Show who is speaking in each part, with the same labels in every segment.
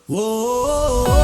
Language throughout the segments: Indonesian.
Speaker 1: Whoa,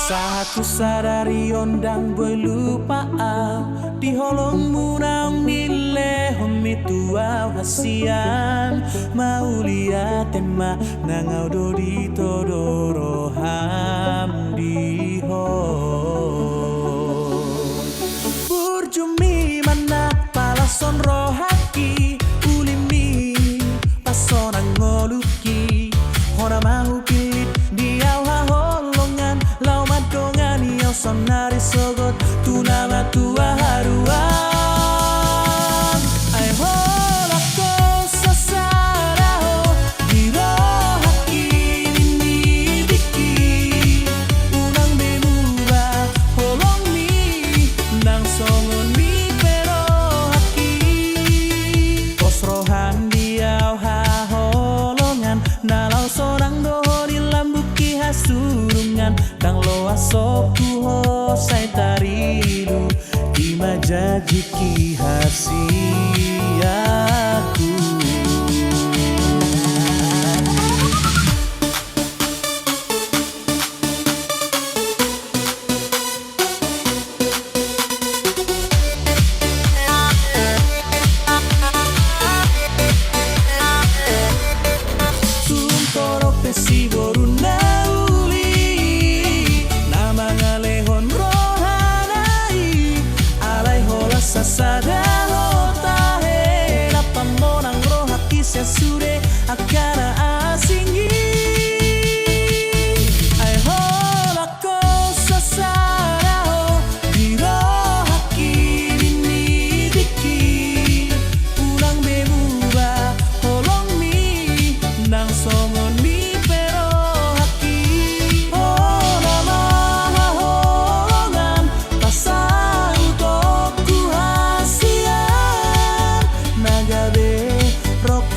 Speaker 1: Saat ku sadari ondang belupaan di holong munang nile homi tua hasian mau lihat tema nangau do di todoro ham di ho burjumi mana palason rohaki ulimi pasonang ngoluki hona mau pilit di sonari sogot tu nama tua haruan ai hola cosa sarao di rohaki ini diki unang bemuba holong mi nang songon mi pero haki pos rohan diau ha holongan nalau sorang doho di lambuki hasurungan dang loa sopu sai tarilu imajajiki hasiaku Suntoro pesi boruna sasada hota he dapat monang roh hati sesude akara asingi ai hola cosa sasada ho di roh haki ini diki ulang bebuba holong mi nang songon mi pero haki hola maha holongan pasang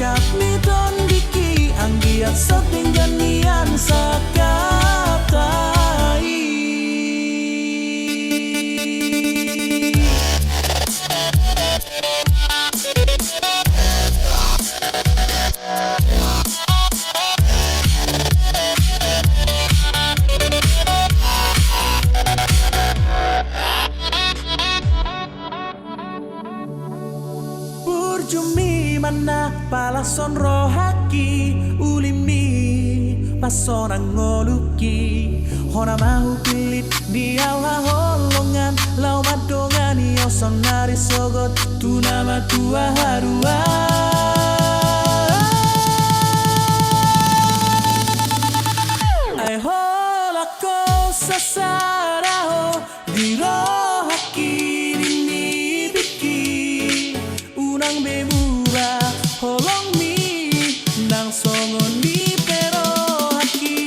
Speaker 1: rokap ni don diki anggiat setingganian sakatai Burjumi mana palason rohaki ulimi pasonang ngoluki hona mau pilit diau holongan lau madongani yo sonari sogot tu nama tua haruan ai hola cosa sarao di rohaki ini biki unang bemuba holong mi nang songon mi pero haki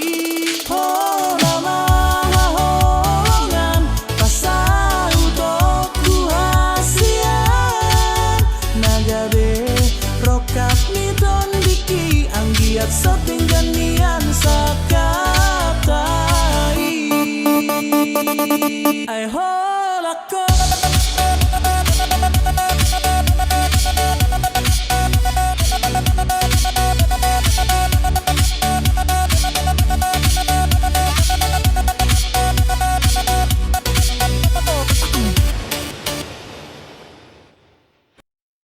Speaker 1: hola maha holongan pasang untuk ku hasian nagabe rokap ni don diki anggiat setingganian sakatai ai hola